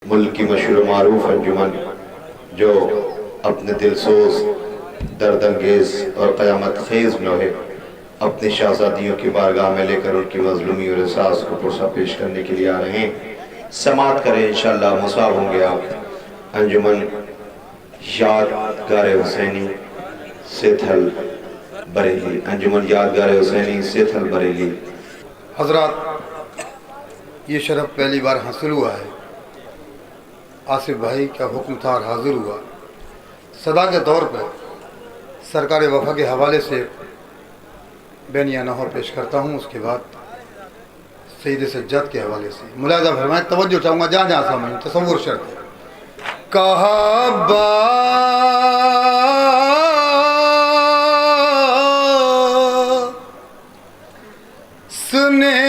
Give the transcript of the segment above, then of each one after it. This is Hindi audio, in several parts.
मुल्क की मशहूर मारूफ अंजुमन जो अपने दिलसोज दर्दंगेज और क़यामत खेज लोहे अपनी शहजादियों की बारगाह में लेकर उनकी मजलूमी और एहसास को पुरसा पेश करने के लिए आ रहे हैं। समात करें इंशाअल्लाह, मुसाब होंगे आप। अंजुमन यादगार हुसैनी सेथल बरेली, अंजुमन यादगार हुसैनी सेथल बरेली। हजरात, ये शरफ पहली बार हासिल हुआ है। आसिफ भाई का हुक्म था और हाजिर हुआ। सदा के तौर पर सरकार वफा के हवाले से बैनिया नहर पेश करता हूँ। उसके बाद सईद सज्जाद के हवाले से मुलाज़ा फरमाए। तवज्जो चाहूँगा, जहाँ जहाँ सामने तसव्वुर शर्त है। कहाबा सुने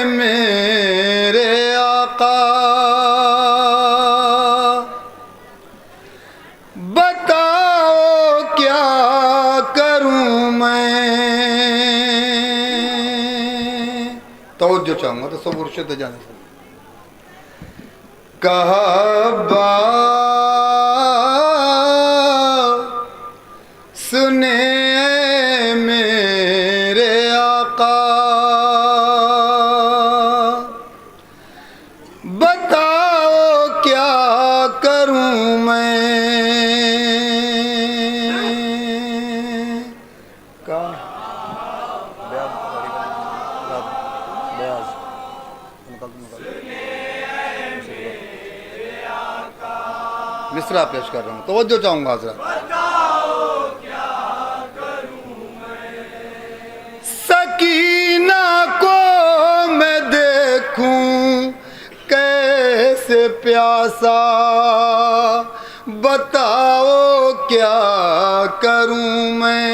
मेरे आका, बताओ क्या करूं मैं। तवज्जो चाहूंगा तो सब उर्शद जाने से। कहबा सुने मेरे आका, बताओ क्या करूं मैं। मिसरा पेश कर रहा हूँ, तवज्जो चाहूंगा हज़रात। सकीना को मैं देखूं कैसे प्यासा, बताओ क्या करूं मैं।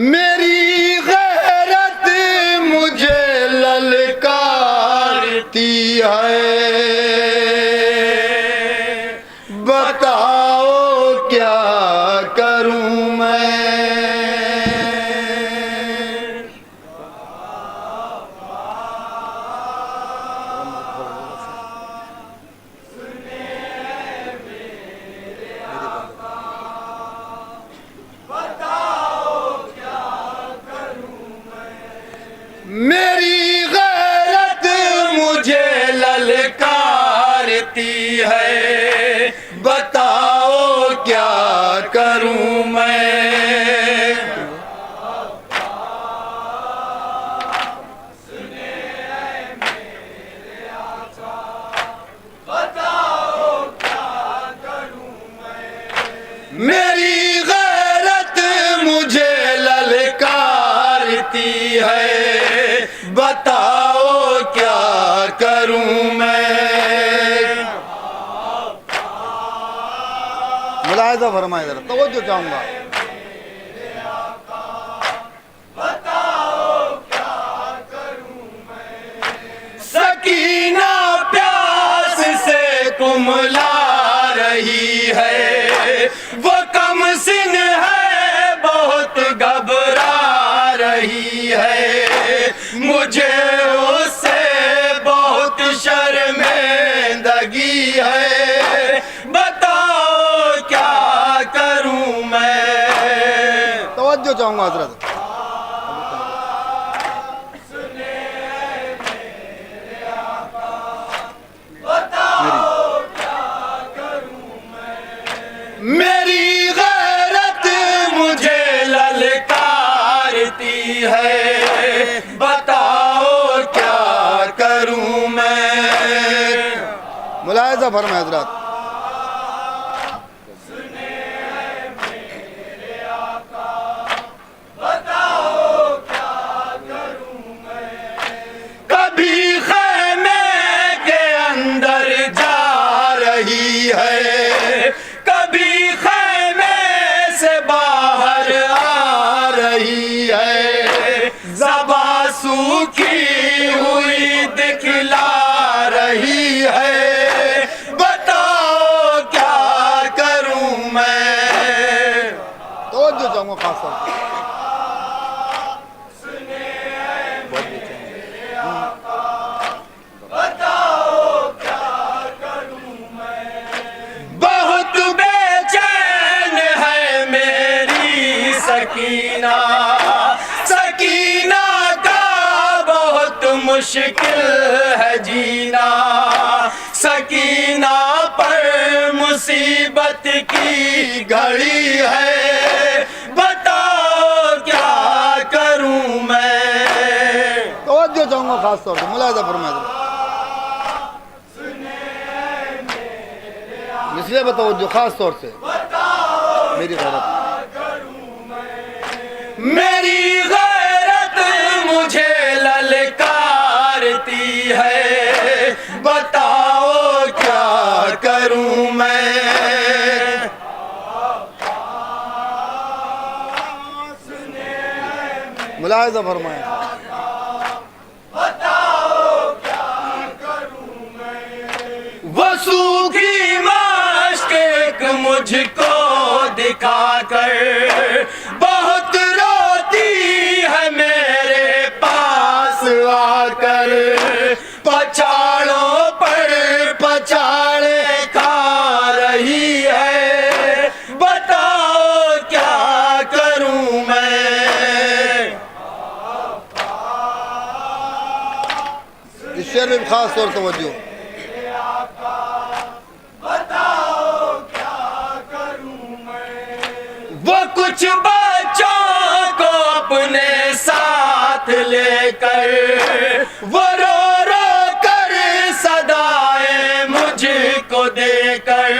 मेरी गैरत मुझे ललकारती है, बताओ क्या करूं मैं। मेरी गैरत मुझे ललकारती है, बताओ क्या करूं मैं। मेरी गैरत मुझे ललकारती है, बताओ क्या करूं मैं। मुलाहिज़ा फरमाए जरा, तवज्जो चाहूंगा। सकीना प्यास से कुमला रही है, वो कम सिन है बहुत घबरा रही है। मुझे उससे बहुत शर्मिंदगी है, बताओ क्या करूं मैं। तवज्जो चाहूंगा हज़रत। मेरी गैरत मुझे ललकारती है, बताओ क्या करूं मैं। मुलाहिज़ा फरमाए हज़रात। कभी ख़ैमे के अंदर जा रही है, कभी खैमे से बाहर आ रही है। ज़बां सूखी हुई दिखला खास तौर पर। बहुत बेचैन है मेरी सकीना, सकीना का बहुत मुश्किल है जीना, सकीना पर मुसीबत की घड़ी है, बताओ क्या करूं मैं। तवज्जो चाहूँगा खास तौर से, मुलाहिजा फरमाए। इसलिए बताओ जो खास तौर से मेरी गैरत, मेरी गैरत मुझे ललकारती है, बताओ क्या करूं मैं। मुलाहिजा फरमाए। वो सूखी मश्क एक मुझको दिखाकर बहुत रोती है मेरे पास आकर, पछाड़ों पर पछाड़े खा रही है, बताओ क्या करूं मैं। इस शेर में खास तौर से तवज्जो। वो कुछ बच्चों को अपने साथ लेकर वो रो रो कर सदाएं मुझको देकर,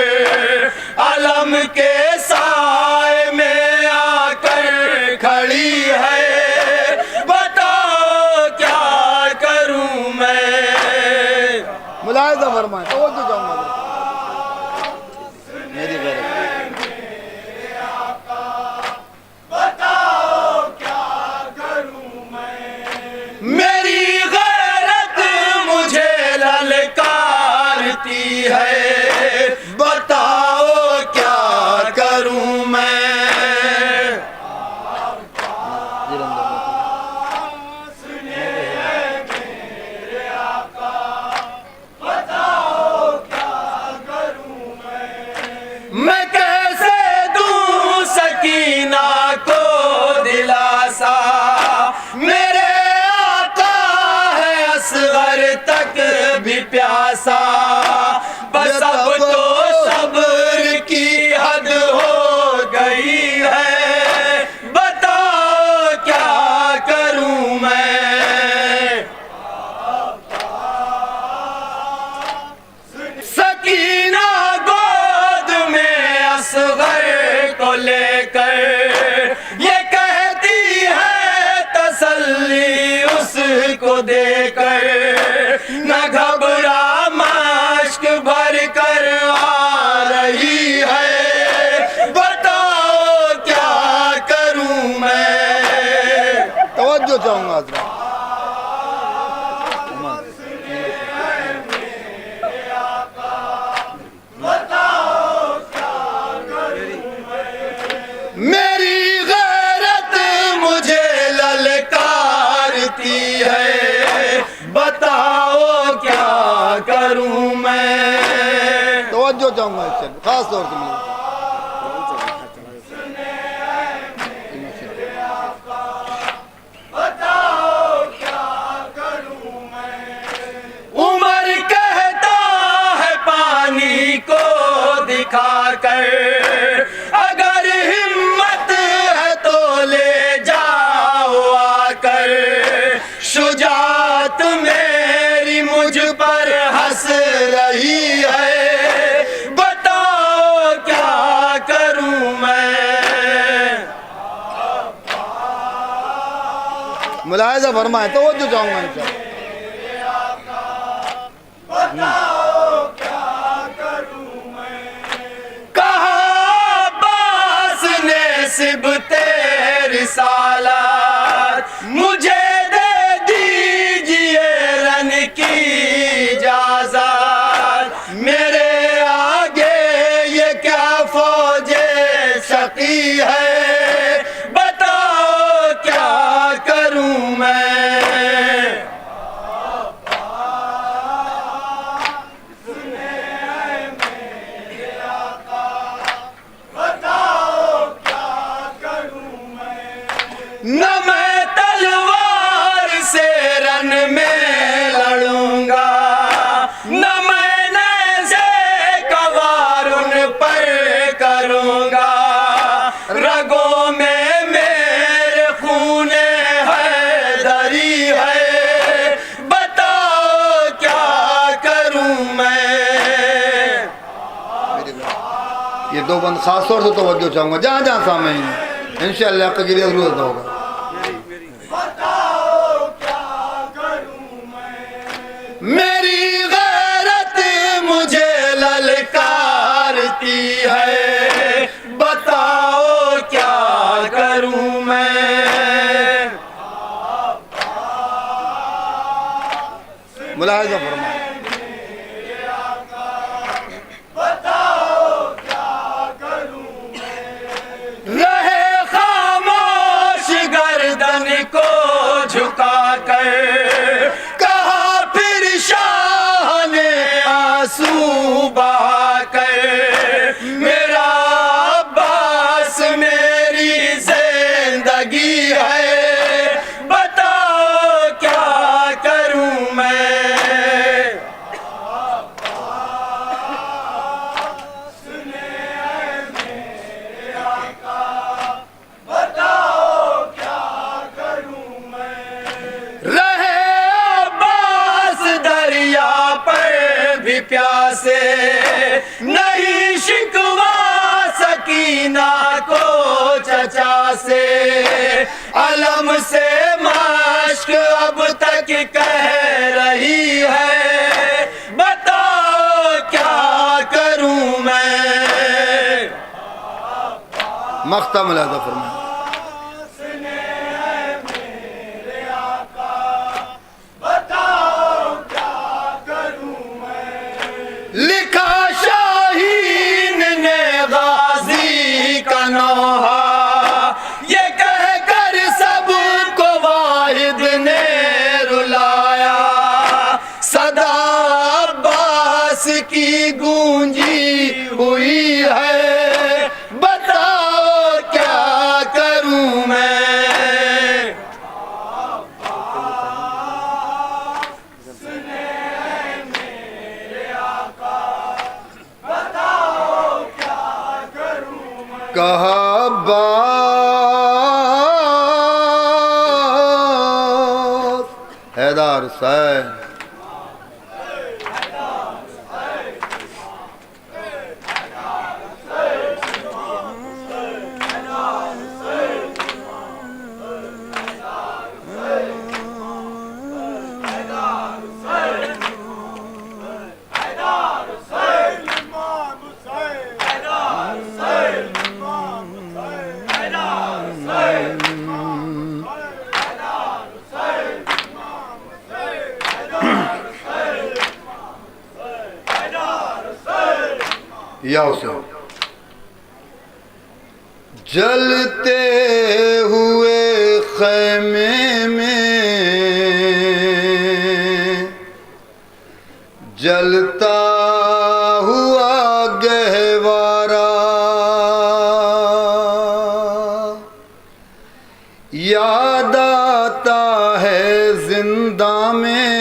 अलम के साए में आकर खड़ी है, बताओ क्या करूं मैं। मुलाहिजा फरमाए। तवज्जो चाहूँगा मेरी गैरत। मेरी गैरत मुझे ललकारती है, बताओ क्या करूं मैं। मैं कैसे दूं सकीना को दिलासा, मेरे आका है असगर तक भी प्यासा, बस अब तो सब्र की हद हो गई है, बताओ क्या करूं मैं। सकीना गोद में असगर को लेकर ये कहती है तसल्ली उसको देकर, न घबरा मश्क भर कर आ रही है, बताओ क्या करूं मैं। तवज्जो चाहूँगा हज़रत। मेरी गैरत मुझे ललकारती है, बताओ क्या करूं मैं। तवज्जो चाहूँगा इससे खास तौर से मेरी। उमर कहता है पानी को दिखाकर, अगर हिम्मत है तो ले जाओ आकर, शुजात मेरी मुझ पर हंस रही है, बताओ क्या करूं मैं। मुलाहिजा फरमाए। तवज्जो चाहूँगा इनसे। सिबते रिसालत मुझे दे दीजिए रन की इजाज़त, मेरे आगे ये क्या फौजे शकी है, ये दो बंद खास तौर से तवज्जो चाहूँगा जहाँ जहाँ सामने इंशाअल्लाह आपका गिरिया जरूर अदा होगा। मेरी गैरत मुझे ललकारती है, बताओ क्या करूं मैं। मुलाहिजा फरमाए। रहे खामोश गर्दन को झुका कर, कहा फिर शाह ने आंसू बहा कर, मेरा अब्बास मेरी जिंदगी है, बताओ क्या करूं मैं। रहे अब्बास दरिया पर भी प्यासे, नहीं शिकवा सकीना को चचा से, अलम से मश्क अब तक कह रही है, बताओ क्या करूं मैं। मख्ता मुलाहिजा फरमाए। लिखा शाहीन ने गाजी का नौहा, ये कहकर सबको वाहिद ने रुलाया, सदा अब्बास की गूंजी हुई है, बताओ क्या करूं मैं। कहा अब्बास हैदर हुसैन, या हुसैन। जलते हुए खैमे में जलता हुआ गहवारा, याद आता है जिंदा में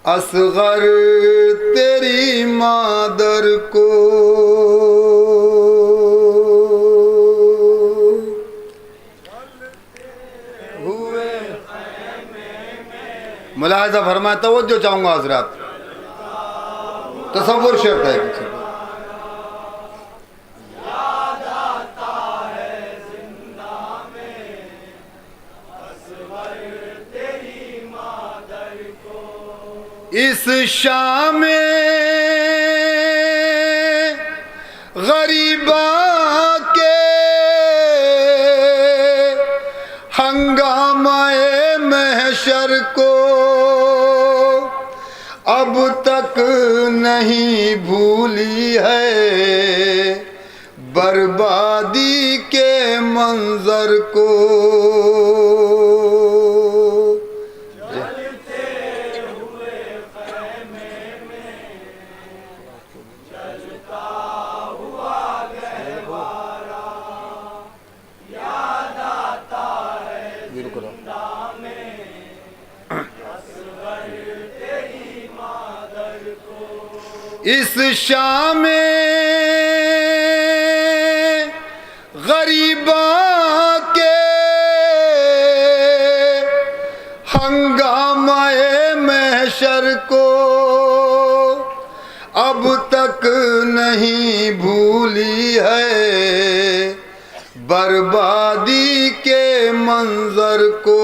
असगर तेरी मादर को। मुलाहिजा फरमाए, तवज्जो चाहूंगा हजरात, तसव्वुर शर्त है पीछे। इस शाम गरीबा के हंगामाए महशर को अब तक नहीं भूली है, बर्बादी के मंजर को। इस शाम गरीबा के हंगामाए महशर को अब तक तक नहीं भूली है बर्बादी के मंजर को।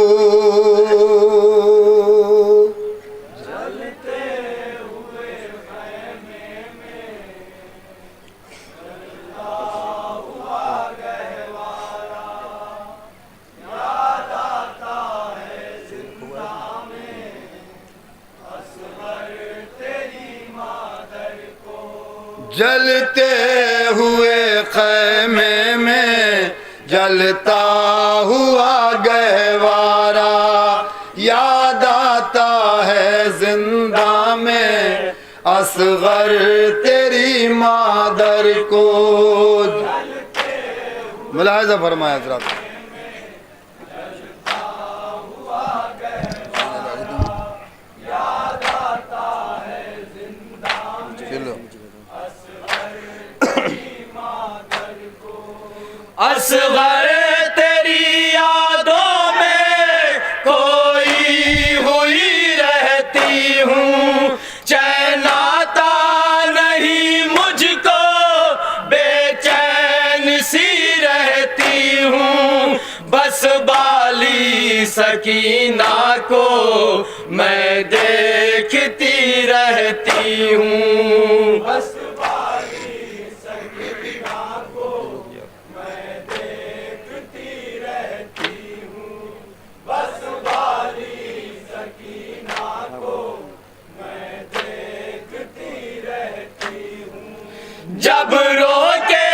जलते हुए खैमे में जलता हुआ गहवारा, याद आता है जिंदा में असगर तेरी मादर को। मुलाहिज़ा फरमाया हज़रात। असगर तेरी यादों में कोई हुई रहती हूँ, चैन आता नहीं मुझको, बेचैन सी रहती हूँ। बस बाली सकीना को मैं देखती रहती हूँ। बस जब रो के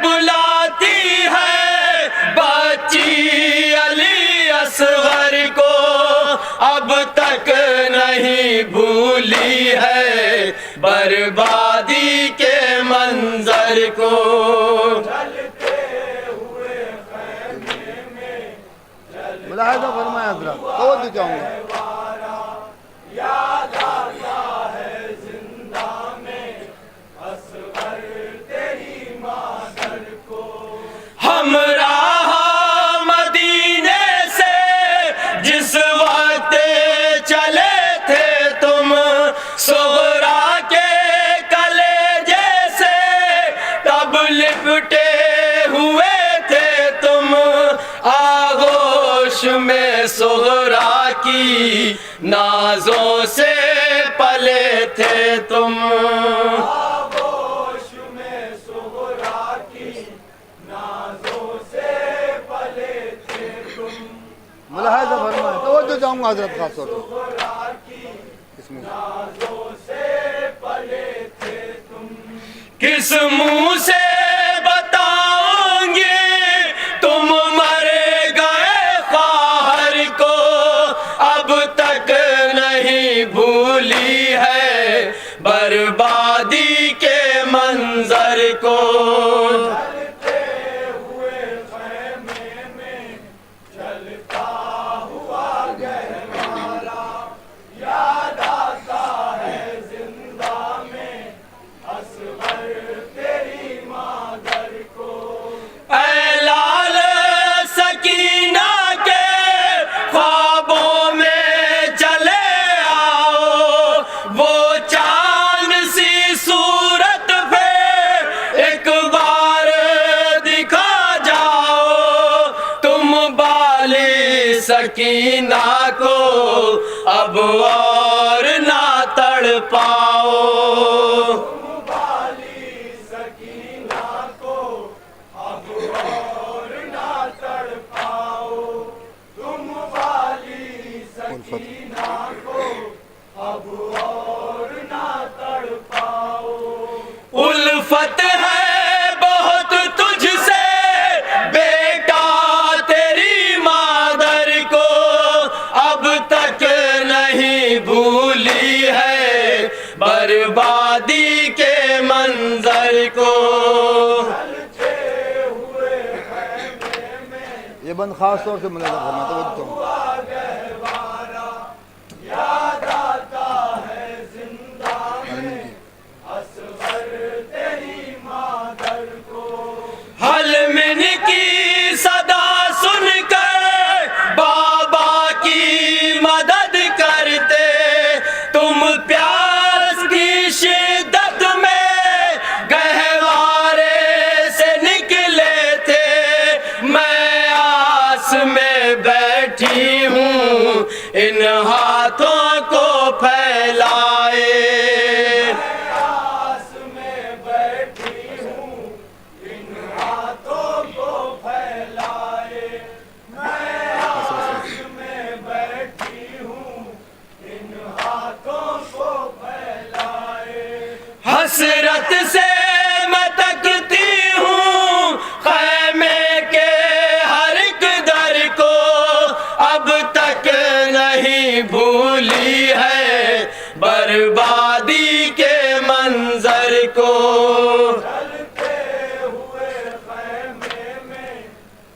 बुलाती है बच्ची अली असगर को, अब तक नहीं भूली है बर्बादी के मंजर को। मुलाहिज़ा फरमाया हज़रात। तो जाऊंगा हमराह मदीने से जिस वक्त चले थे तुम, सुगरा के कलेजे से तब लिपटे हुए थे तुम। आगोश में सुगरा की नाजों से पले थे तुम। मुलाहिज़ा फरमाया। तो जाऊंगा हज़रत खास तौर पर। किस मुंह से बताओगे तुम मर गए ख्वाहर को, अब तक नहीं भूली है बर्बादी के मंजर को। सकीना को अब और ना तड़ पाओ। सकीना को अब और ना तड़ पाओ। तुम वाली सकीना को अब और ना तड़ पाओ। उल्फत है बहुत तुझसे बेटा तेरी मादर को, अब तक नहीं भूली है बर्बादी के मंजर को। ये बंद खास तौर से मुझे फरमाता हूँ। याद आता है जिंदा में असगर तेरी मादर को। हलमिन की सदा सुनकर बाबा की मदद करते, तुम प्यास की शिद्दत में फैलाए। आस में बैठी हूँ इन हाथों को फैलाए, मैं आस में बैठी हूँ इन हाथों को फैलाए। हसरत से मैं तकती हूँ खैमे के हर एक दर को, अब तक नहीं भूली है बर्बादी के मंजर को। जलते हुए खैमे में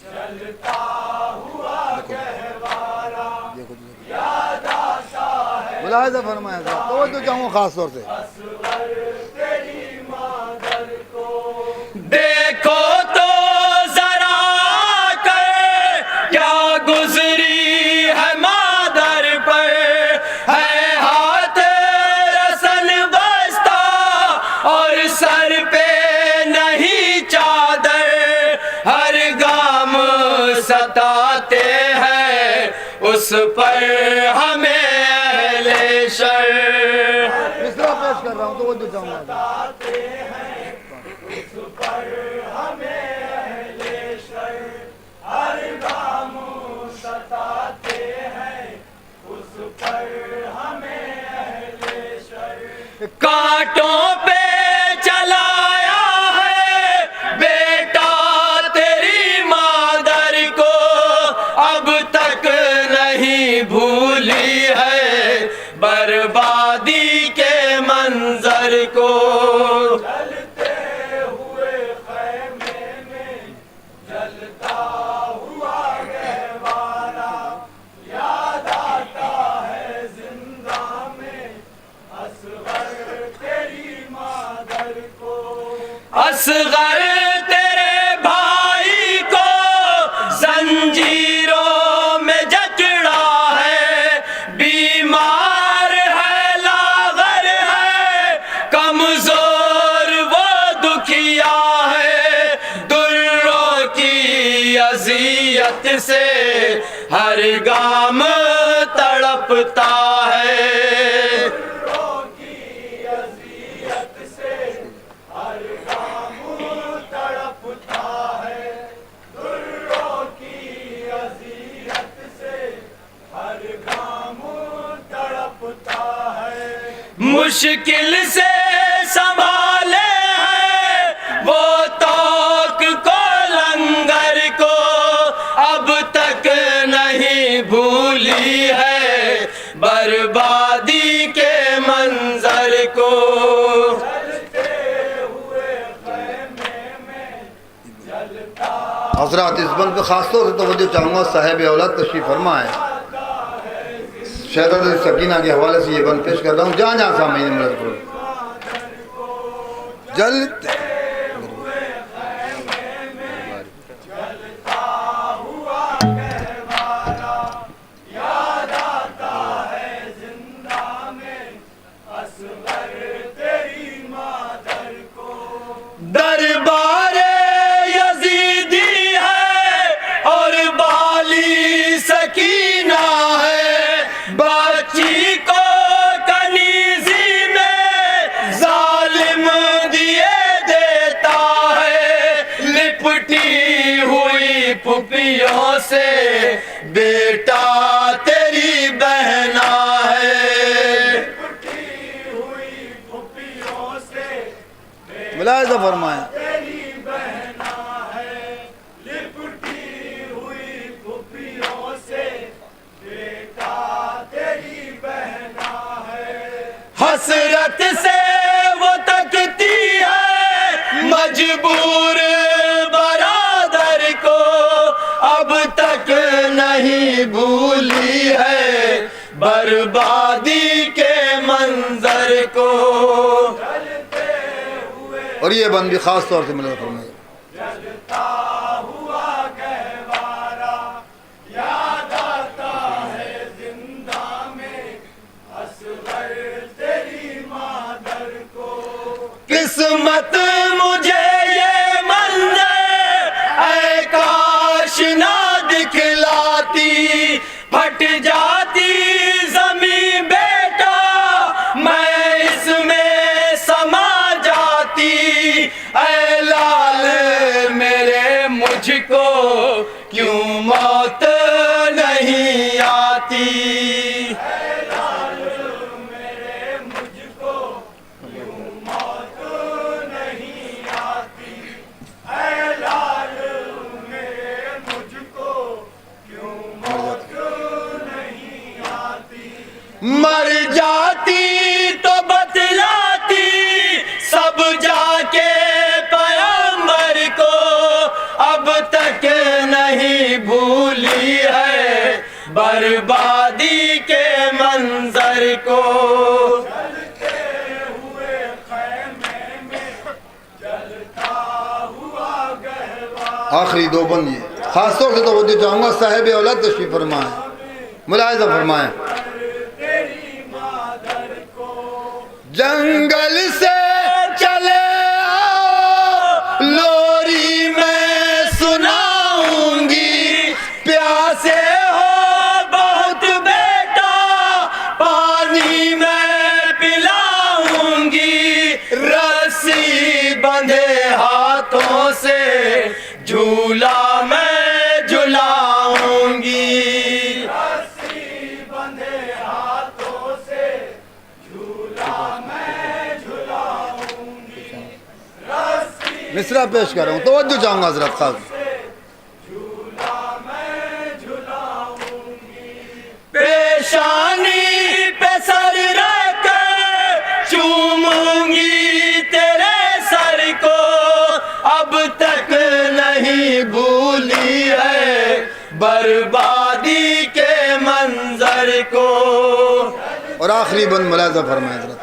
जलता हुआ गहवारा याद आता है। मुलाहिज़ा फरमाया साहब, तो जो चाहूँ खास तौर से तेरी मादर को देखो तो जरा कर क्या गुजरी है मादर पर, है हाथ रसन बस्ता और सर पे नहीं चादर, हर गाम सताते हैं उस पर हमें अहले शर। मिसरा पेश कर रहा हूँ, तो जो चाहूँगा कांटों पे चलाया है बेटा तेरी मादर को, अब तक नहीं भूली है बर्बादी के मंजर को। जलते हुए खैमे में जलता हुआ गहवारा याद आता है जिंदा में असगर तेरी मादर को। असगर तेरे भाई को जंजीरों में जकड़ा है, बीमार है लागर है कमजोर वो दुखिया है, दुर्रों की अजियत से हर गाम तड़पता है। मुश्किल से संभाले हैं वो तौक को लंगर को, अब तक नहीं भूली है बर्बादी के मंजर को। हजरात, इस बल पे खास तौर से तवज्जो चाहूँगा, साहिब औलाद तशरीफ फरमा है, शहजादी सकीना के हवाले से ये बंद पेश कर रहा हूँ। जहाँ जहाँ सामने मदद करो। जलते दरबार यजीदी है और बाली सकीना है, बच्ची को कनीजी में जालिम दिए देता है, लिपटी हुई फुफियों से बेटा तेरी बहना है। लिपटी हुई फुफियों से मुलाहिज़ा फरमाया, तेरी बहना है, लिपटी हुई फुफियों से बेटा तेरी बहना है। हसरत से वो तकती है मजबूर बरादर को, अब तक नहीं भूली है बर्बादी के मंजर को। और ये बंद भी खास तौर से मदद फरमाया। जलता हुआ गहवारा याद आता है जिंदा में असगर तेरी मादर को। किस्मत मुझे ये मंजर ऐ काश ना दिखलाती, फट जाती जमीन बेटा मैं इसमें समा जाती। ऐ लाल मेरे मुझको क्यों मौत नहीं आती। ऐ लाल मेरे मुझको क्यों मौत नहीं आती। ऐ लाल मेरे मुझको क्यों मौत नहीं आती। मर जाती तो बतलाती सब जाके पैगंबर को। अब तक नहीं भूली है बर्बादी के मंजर को। जलते हुए खैमे में जलता हुआ गहवारा। आखिरी दो बंद ये खासतौर से तो चाहूँगा साहिब औलाद तशरीफ फरमाएं, मुलाहिजा फरमाएं। जंगल से चले आओ लोरी मैं सुनाऊंगी। प्यासे हो बहुत बेटा पानी मैं पिलाऊंगी। रस्सी बंधे हाथों से झूला मैं झुलाऊंगी। रस्सी बंधे हाथों से मिसरा पेश कर रहा हूँ, तवज्जो चाहूँगा हजरत खास। पेशानी पे सर रख चूमूंगी तेरे सर को। अब तक नहीं भूली है बर्बादी के मंजर को। और आखिरी बंद मुलाहिजा फरमाएं हजरत।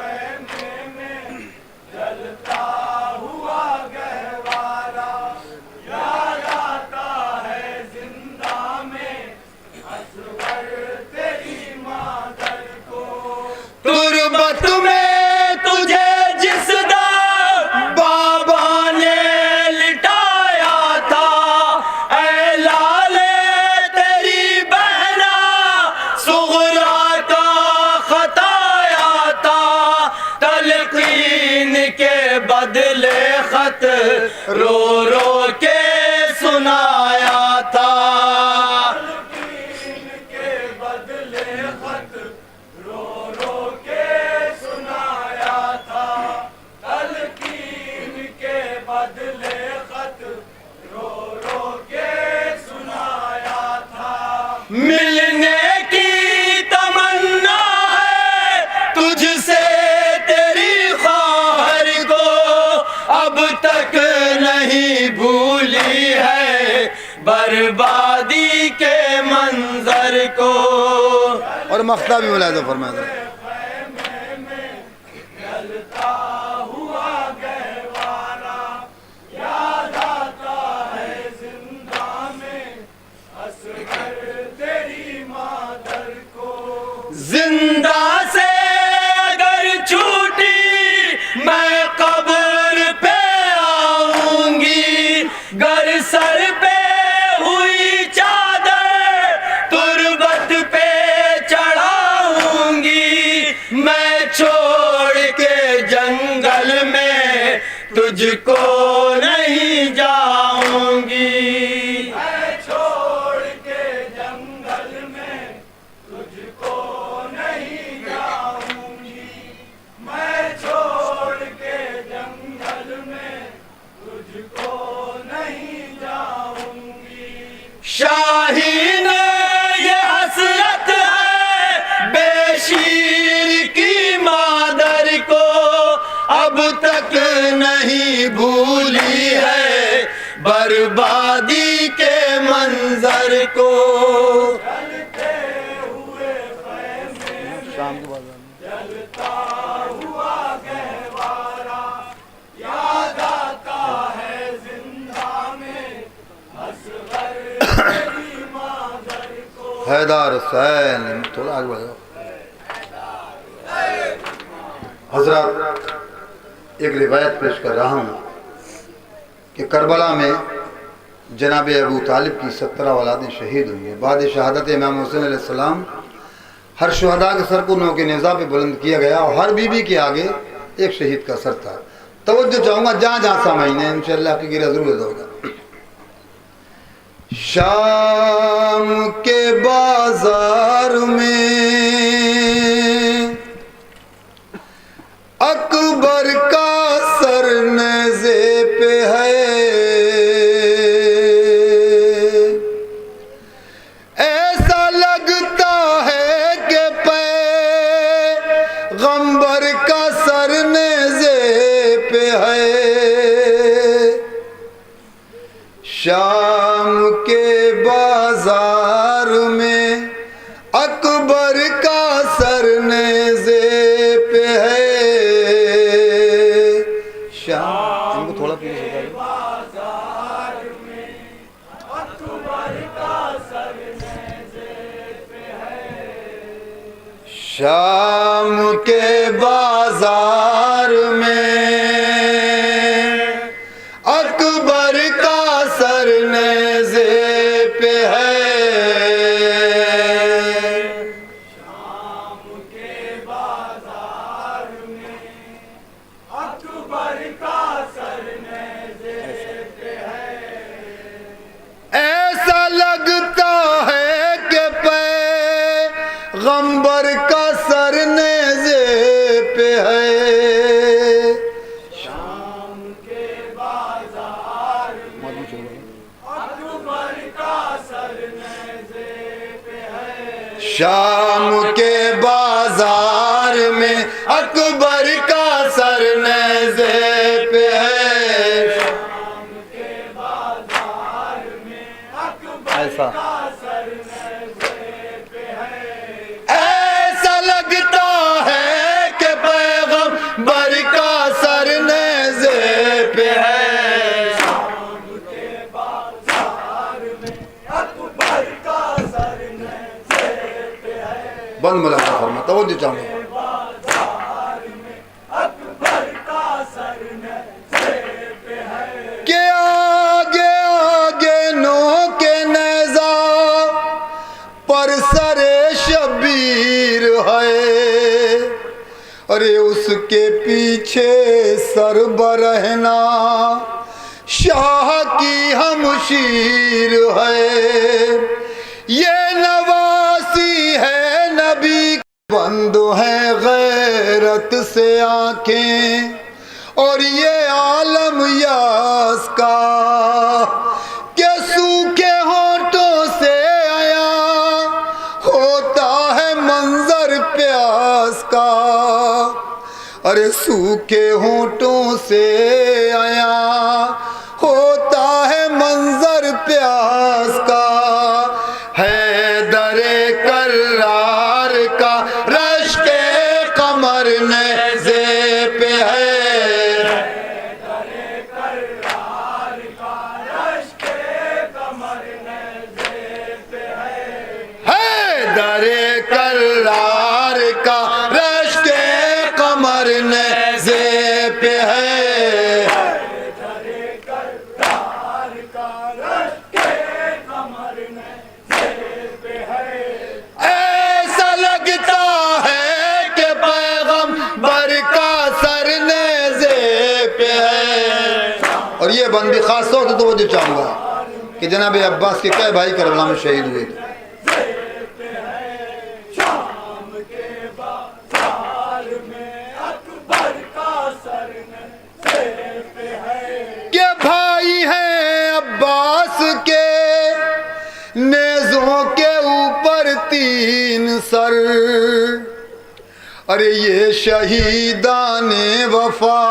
तुरबत में तुझे जिस बाबा ने लिटाया था। ऐ लाले तेरी बहना सुगरा का खताया था। तलकीन के बदले खत रो रो के सुनाया था। मिलने की तमन्ना है तुझसे तेरी ख्वाहिर को। अब तक नहीं भूली है बर्बादी के मंजर को। और मख्ता भी मुलाहिजा फरमाएं। जिंदा से अगर छूटी मैं कब्र पे आऊंगी। घर सर पे हुई चादर तुरबत पे चढ़ाऊंगी। मैं छोड़ के जंगल में तुझको नहीं जाऊंगी। शाहीन ये हसरत है बेशीर की मादर को। अब तक नहीं भूली है बर्बादी के मंजर को। शाम के बाद जलता हुआ गहवारा याद आता है जिंदा में असगर तेरी मादर को। हैदर हुसैन, थोड़ा आगे बढ़ो हजरत। एक रिवायत पेश कर रहा हूँ कि करबला में जनाब अबू तालिब की 17 औलादें शहीद हुई हैं। बाद शहादत इमाम हुसैन अलैहिस्सलाम हर शुहदा के सर को नौ के नेज़ा पे बुलंद किया गया और हर बीबी के आगे एक शहीद का सर था। तवज्जो चाहूँगा जहाँ जहाँ सामाईन इंशाअल्लाह आपकी गिरा ज़रूर होगा। शाम के बाजार में अकबर का सर नेज़े पे है, ऐसा लगता है कि पैगंबर का सर नेज़े पे है। शाम के बाजार में अकबर का सर नेज़े पे है। शाम इनको थोड़ा प्लीज बाजार में अकबर का सर नेज़े पे है। शाम के बाजार में अकबर का सर नेज़े पे है। शाम के बाजार में अकबर का सर नेज़े पे है। ऐसा लगता है कि पैगंबर का सर नेज़े पे है। शाम के बाजार में अकबर का सर नेज़े पे है। शाम के बाजार में अकबर का सर नेज़े पे है। शाम के बाजार में अकबर ऐसा का सर नेज़े पे है। ऐसा लगता है कि पैगंबर का सर नेज़े पे है। शाम के बाजार में अकबर का सर नेज़े पे है। बंद मुलाकात फरमा तवज्जो चाहूँगा। बाजार में अकबर का सर नेज़े पे है। के आगे आगे नो के नेज़ा पर सरे शबीर है, अरे उसके पीछे सर बरहना शाह की हमशीर है। ये नवासी है नबी बंद है गैरत से आंखें और ये आलम यास का के सूखे होठों से आया होता है मंजर प्यास का। अरे सूखे होठों से आया होता है मंजर प्यास का। है दरे कर्रार का रश्के कमर नेज़े पे है। दरे कर्रार का रश्के कमर नेज़े पे है। दरे कर्रार का रश्के कमर नेज़े पे है। दरे कर्रार का रश्के कमर नेज़े पे है। ऐसा लगता है कि पैगंबर का सर नेज़े पे है। और ये बंदी खास तौर से तवज्जो चाहूँगा कि जनाब अब्बास के कई भाई करबला में शहीद हुए थे। शाम के बाजार में अकबर का सर नेज़े पे है। के भाई हैं अब्बास के नेज़ों के ऊपर 3 सर, अरे ये शहीदाने वफा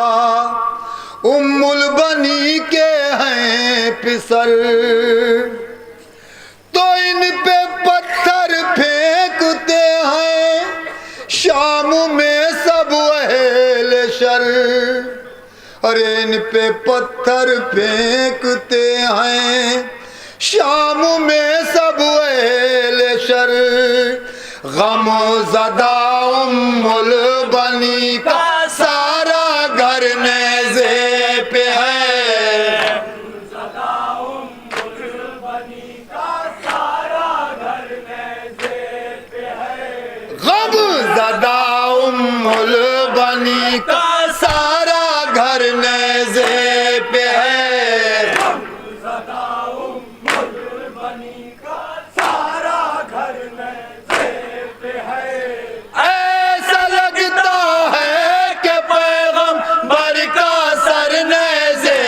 उम्मुल बनी के हैं पिसर। तो इन पे पत्थर फेंकते हैं शाम में सब अहले शर। अरे इन पे पत्थर फेंकते हैं शाम में सब अहले शर। गम ज़दा उम्मुल बनी का सारा घर नेज़े पे है। उम्मुल बनी का सारा घर नेज़े पे है। गमज़दा उम्मुल बनी का सारा घर नेज़े पे है। ऐसा लगता है कि पैगंबर का सर नेज़े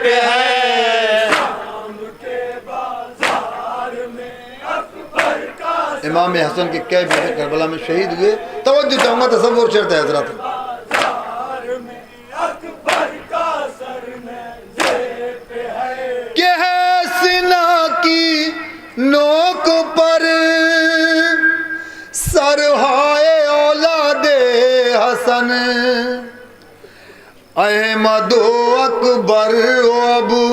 पे है। शाम के बाजार में अकबर का इमाम हसन के कई बेटे करबला में शहीद हुए। तवज्जो चाहूंगा, तसव्वुर शर्त है हज़रात। बाजार में अकबर का सर नेज़े पे है। कि है सीना की नोक पर सरहाए औलादे हसन, अहमद अकबर अबू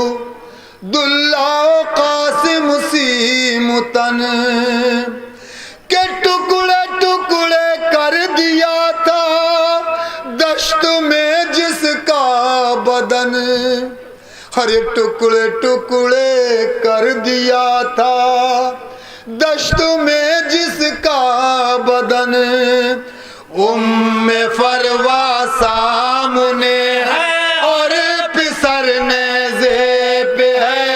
दुल्ला कासिम सीमुतन के टुकड़े टुकड़े कर दिया था दश्त में जिसका बदन। हर एक टुकड़े टुकड़े कर दिया था दश्त में जिसका बदन। उम्मे फरवा सामने है और पिसर नेज़े पे है।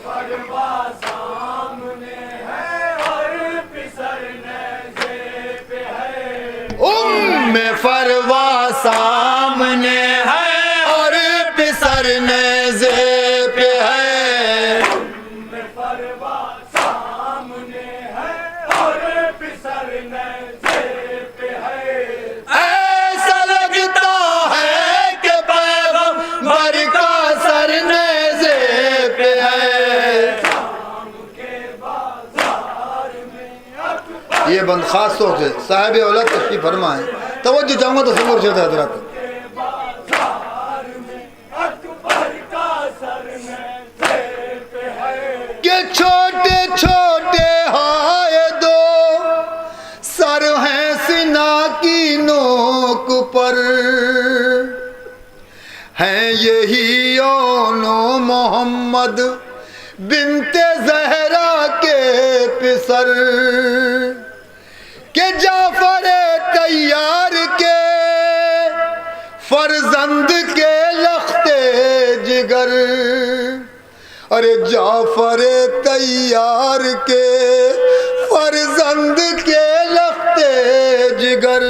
फरवा सामने है और पिसर नेज़े पे है। उम्मे फरवा सामने है और पिसर नेज़े पे है। फरवा सामने है और पिसर नेज़े पे है। ऐसा लगता है कि पैगंबर का सर नेज़े पे है। शाम के बाजार में अकबर ये बंद खास तौर से साहिब औलाद तशरीफ फरमा है। तवज्जो चाहूंगा तो समझ जाता है हज़रात। के बाजार में अकबर का सर नेज़े पे है। कि छोटे छोटे हाय दो सर हैं सीना की नोक पर, हैं यही ओनो मोहम्मद बिनते ज़हरा के पिसर। के जाफर तैयार के फर्जंद के लख्ते जिगर। अरे जाफर तैयार के फर्जंद के लख्ते जिगर।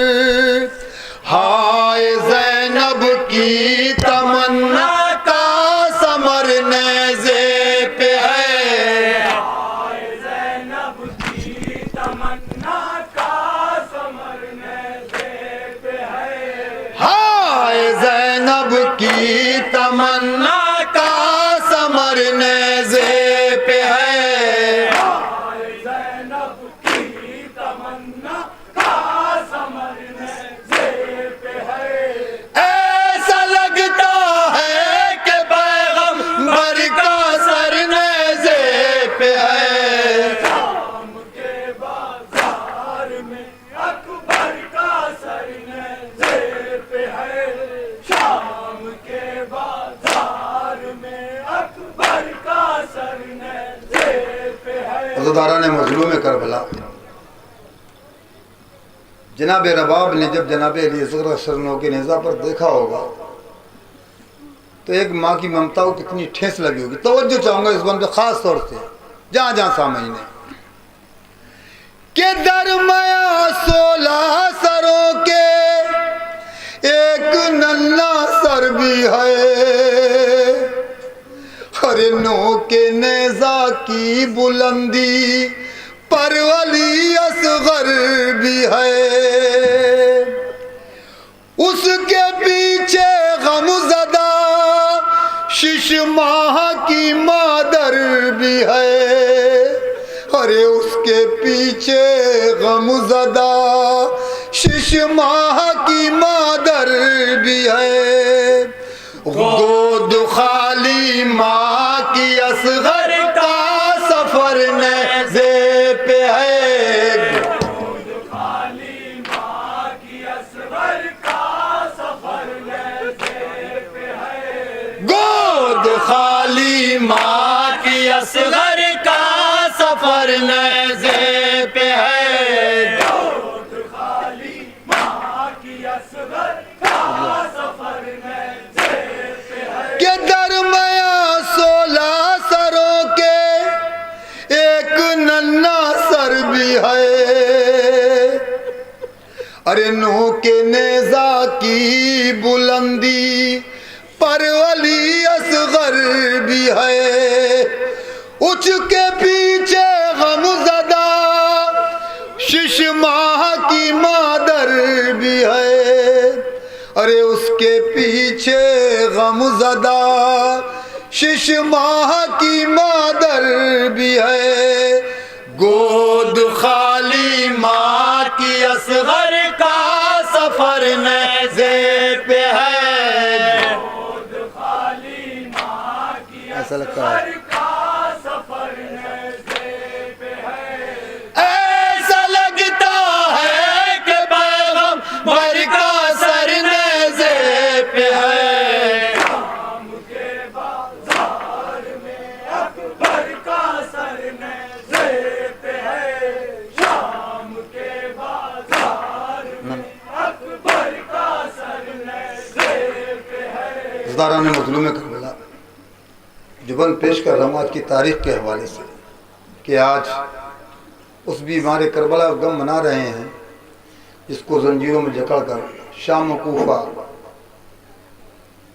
हाय ज़ैनब की तमन्ना का समर नेज़े पे है। हाय ज़ैनब की तमन्ना का समर नेज़े पे है। हाय ज़ैनब की तमन्ना का समर नेज़े पे है। हाय ज़ैनब की तमन्ना का समर नेज़े पे है। ऐसा लगता है कि पैगंबर का सर नेज़े पे है। शाम के बाजार में अकबर का सर नेज़े पे है। शाम के बाजार में अकबर का सर नेज़े पे है। अज़दारा ने मज़लूम करबला जनाब रबाब ने जब जनाब अली असग़र सरनों के नेज़ा पर देखा होगा तो एक माँ की ममता को कितनी ठेस लगी होगी। तवज्जो चाहूँगा इस बंद पे ख़ास तौर से जहाँ जहाँ सामईन है। के दरमया 16 सरों के एक नन्हा सर भी है। हरे नो के नेज़ा की बुलंदी पर अली असग़र भी है। उसके पीछे गमज़दा शिश माह की मादर भी है। अरे उसके पीछे गमज़दा शिश माह की मादर भी है। गोद खाली माँ की असग़र का सफ़र नेज़े पे है। खाली माँ की असग़र का सफ़र नेज़े पे है। गोद खाली माँ की असग़र का सफ़र नेज़े पे है। गोद खाली माँ असगर का सफर नज़े पे है। के दरमया 16 सरों के एक नन्हा सर भी है। अरे नो के नेजा की बुलंदी पर वली असगर भी है। उच के पीछे गमज़दा शिश माह की मादर भी है। अरे उसके पीछे गमज़दा शिश माह की मादर भी है। गोद खाली माँ की असगर का सफर नेज़े पे है। गोद खाली माँ की ऐसा लगता है। असगर का सफर नज़े पे है। ऐसा लगता है कि पैगंबर का सर नेज़े पे है। शाम के बाजार में अकबर का सर नज़े पे है। शाम के बाजार में अकबर का सर नज़े पे है। ज़दारान मज़लूम करबला जुबान पेश कर रहा हूँ आज की तारीख के हवाले से कि आज उस बीमार करबला का गम मना रहे हैं जिसको जंजीरों में जकड़ कर शाम व कूफा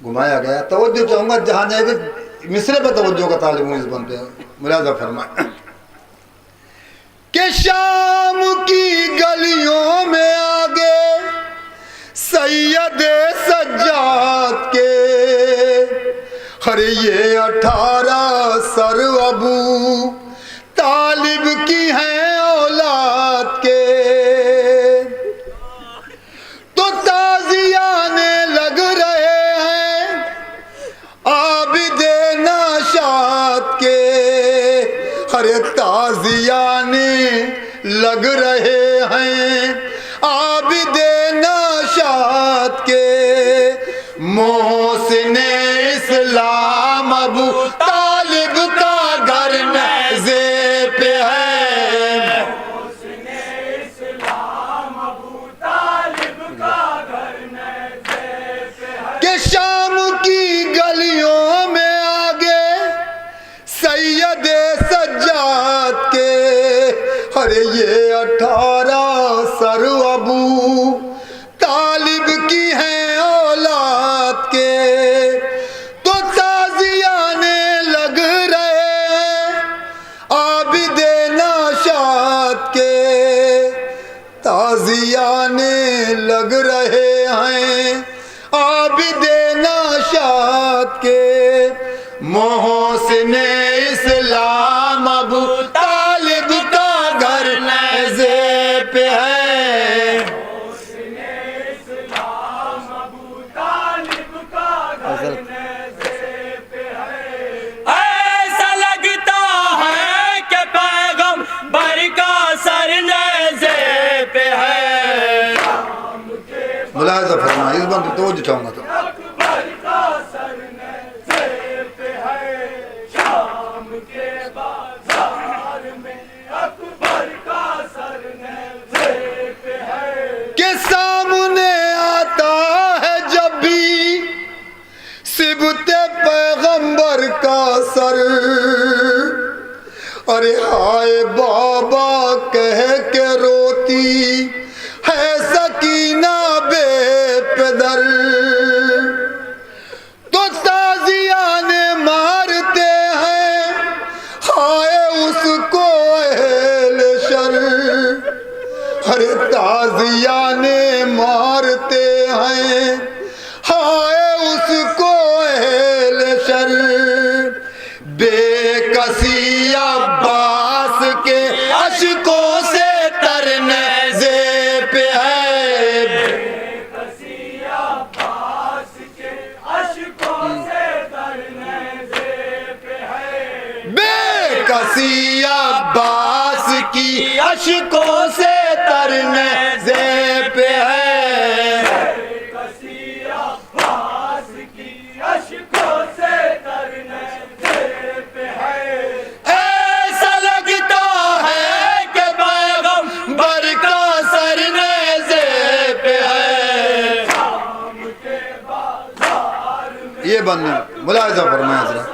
घुमाया गया। तवज्जो चाहूँगा जहाँ जाएगा मिसरे पर तवज्जो का तालिब हूँ इस बन पे मुलाजा फरमाए कि शाम की गलियों में आगे सैयद सज्जाद के अरे ये 18 सर अबू तालिब की हैं औलाद के। तो ताजियाने लग रहे हैं आबिदे नाशाद के। अरे ताजियाने लग रहे हैं आबिदे नाशाद के। मोहसिने इस्लाम अबू तालिब का घर नेज़े पे है। उसने इस्लाम अबू तालिब का घर नज़े पे है। कि शाम की गलियों में आगे सैयद सज्जाद के अरे ये 18 सर अबू तालिब की हैं औलाद के। तो ताजियाने लग रहे हैं आबिदे नाशाद के। ताजियाने लग रहे हैं आबिदे नाशाद के। मोहसिने इस्लाम अबू तालिब का घर नेज़े पे है। उसने इस्लाम अबू तालिब का घर नज़े पे है। ऐसा लगता है कि पैगंबर का सर नेज़े पे है। मुलाजा फरमाए इस बात तो चाहूँगा तो अकबर का सर नज़े पे है। शाम के बाजार में अकबर का सर नज़े पे है। के सामने आता है जब भी सिबते पैगंबर का सर। अरे हाय बाबा कह के रोती है सकीना बेपदर। तो ताजियाने मारते हैं हाय उसको अहले शर। अरे ताजियाने मारते हैं हाय उसको अहले शर। बेकसी अब्बास के अशकों से तर नेज़े पे है। बेकसी अब्बास के अशकों से तर नज़े पे है। बेकसी अब्बास की अशकों से तर नेज़े पे है। बेकसी अब्बास की अशकों से तर नज़े पे है। ऐसा लगता है कि पैगंबर का सर नेज़े पे है। ये बंदे मुलाहिजा फरमाया जरा।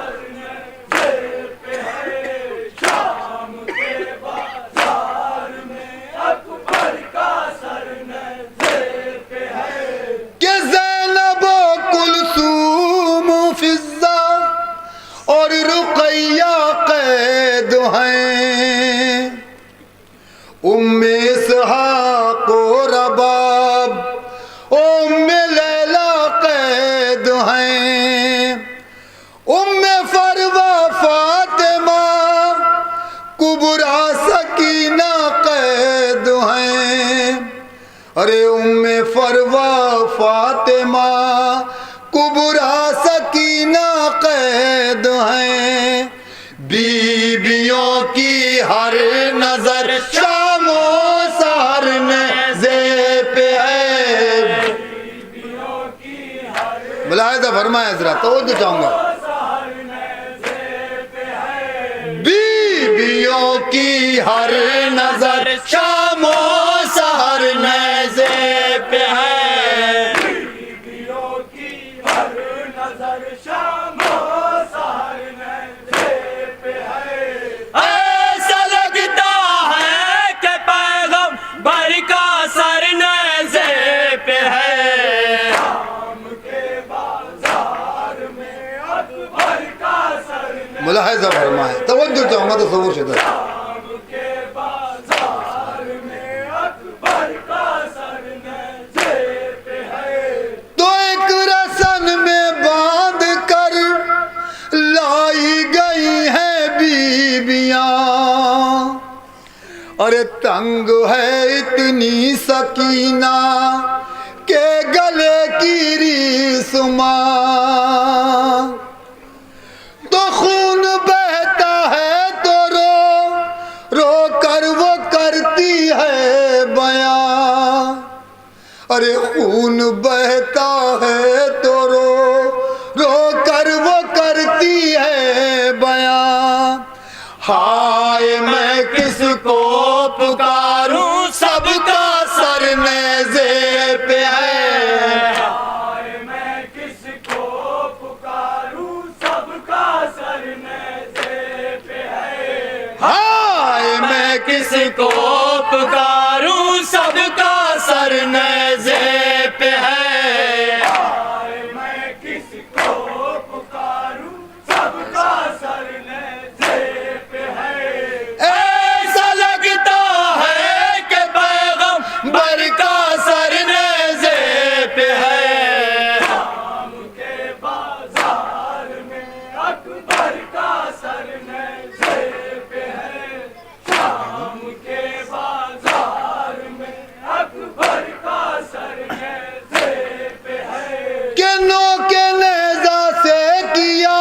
और रुकैया कैद हैं, उम्मे इसहाक़ और रबाब उम्मे लैला कैद हैं, उम्मे फरवा फातिमा कुबरा सकीना कैद हैं। अरे उम्मे फरवा फातिमा कुबरा सकीना कैद हैं। बीबियों की हर नजर शामो सहर नेज़े पे है। मुलाहिजा फरमाया जरा, तो चाहूंगा बीबियों की हर नजर शामो सहर नेज़े पे है। ऐसा लगता है कि पैगंबर का सर नेज़े पे है। मुलाहिजा फरमाए, तवज्जो चाहूंगा तो सबूर शुदा। तो एक रसन में बांध कर लाई गई है बीबियां, अरे तंग है इतनी सकीना के गले की रिस्मा। तो खून बहता है तो रो रो कर वो करती है बयां। अरे खून बहता है तो रो रो कर वो करती है बयां। हाय मैं किसको पुकारूं, सबका सर नेज़े पे है। किसको पुकारूं, सबका सर नेज़े पे है। मैं किसको पुकारूं, सबका सर नेज़े पे है। ऐसा लगता है कि पैगंबर का सर नेज़े पे है। शाम के बाजार में अकबर का सर नेज़े पे है। के नेज़ा से किया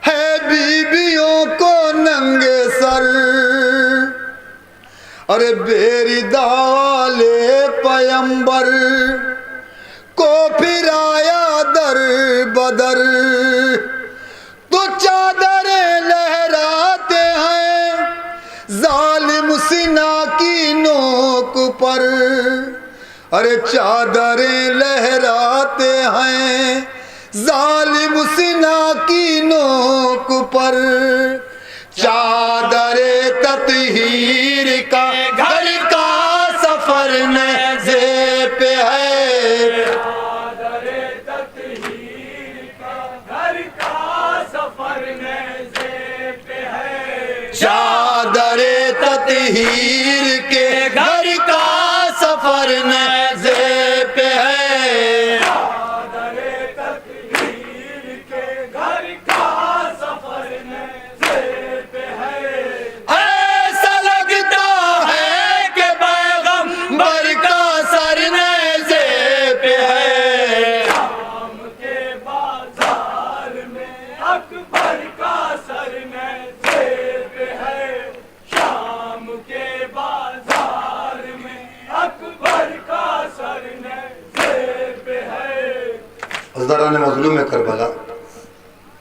है बीबियों को नंगे सर। अरे बेरिदा वाले पैगंबर को फिराया दर बदर। तो चादरें लहराते हैं जालिम सिना की नोक पर। अरे चादरें लहराते हैं जालिम सिना की नोक पर। चादरे तत्हीर का घर का सफर नेज़े पे है। चादरे तत्हीर का घर का सफर नेज़े पे है। चादरे तत्हीर के घर का सफर नेज़े पे है। चादरे तत्हीर के घर का सफर नेज़े पे है। ऐसा लगता है कि पैगंबर का सर नेज़े पे है। शाम के बाजार में अकबर का सर नेज़े पे है। शाम के बाजार में अकबर का सर नेज़े पे है। हज़रान मज़लूम करबला,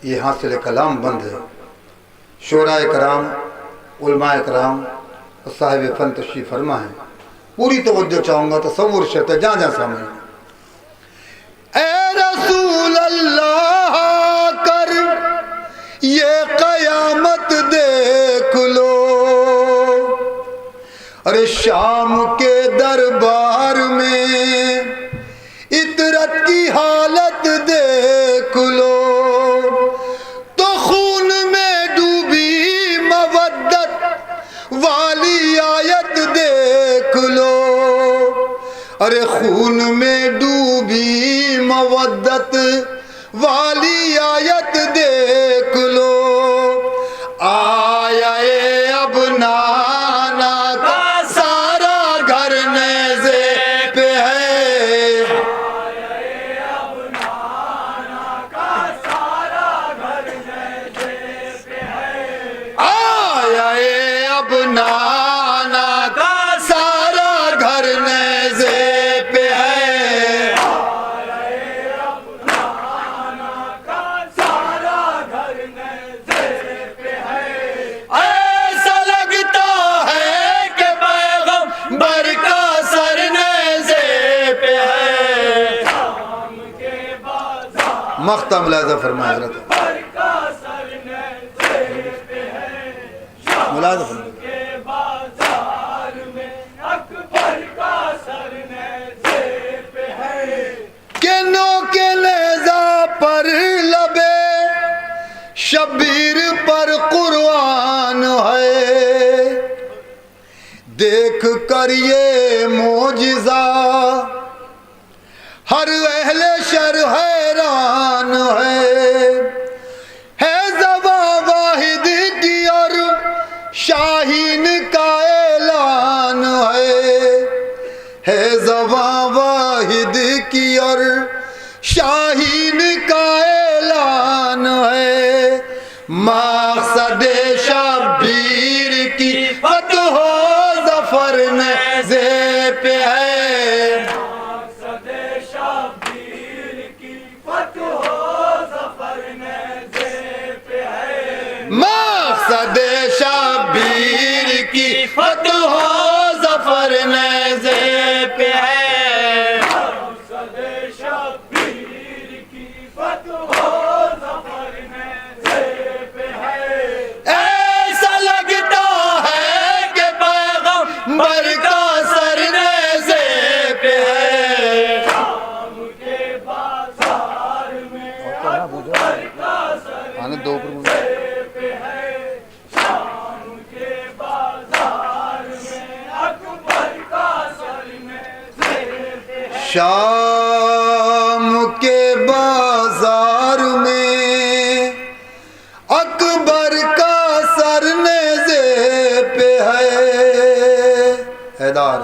ये हासिल कलाम बंद है। शोरा कराम, उलमा कराम और साहिब फन तशरीफ़ फरमा है। पूरी तवज्जो चाहूँगा, तसव्वुर शर्त जहाँ जहाँ सामने। ए रसूल अल्लाह कर ये कयामत देख लो। अरे शाम के दरबार में इतरत की हालत देख लो, तो खून में डूबी मवद्दत वाली आयत देख लो। अरे खून में डूबी मवद्दत वाली आयत देख लो। आया अब नाना का सारा घर नेज़े पे है। अब नाना का सारा घर नेज़े पे है। आया अब नाना का सारा घर नेज़े पे है। अब नाना का सारा घर नेज़े पे है। ऐसा लगता है कि पैगंबर का सर नेज़े पे है। शाम के बाजार मख्ता मुलाज़ा फरमाए हज़रत, का सर नेज़े पे है। मुलाज़ा फरमाए। के बाजार में अकबर का सर नेज़े पे है। केनो के नेज़ा पर लबे शबीर पर कुर्बान है। देख कर ये मोजिज़ा हर अहले शर हैरान है ज़बा वाहिद की और शाहीन का ऐलान है ज़बा वाहिद की और शाहीन का ऐलान है। मक़सद शब्बीर की फतह ज़फ़र नेज़े पे है। मक़सद शब्बीर की फतह ज़फ़र नेज़े पे है। मक़सद शब्बीर की फतह ज़फ़र नेज़े पे है। मक़सद शब्बीर की फतह ज़फ़र नेज़े पे है। ऐसा लगता है कि पैगंबर का सर नेज़े पे है। शाम के बाजार में अकबर का सर आने दो पे है। शाम के बाजार में अकबर का सर नेज़े पे है। शाम के बाजार में अकबर का सर नेज़े पे है। हैदार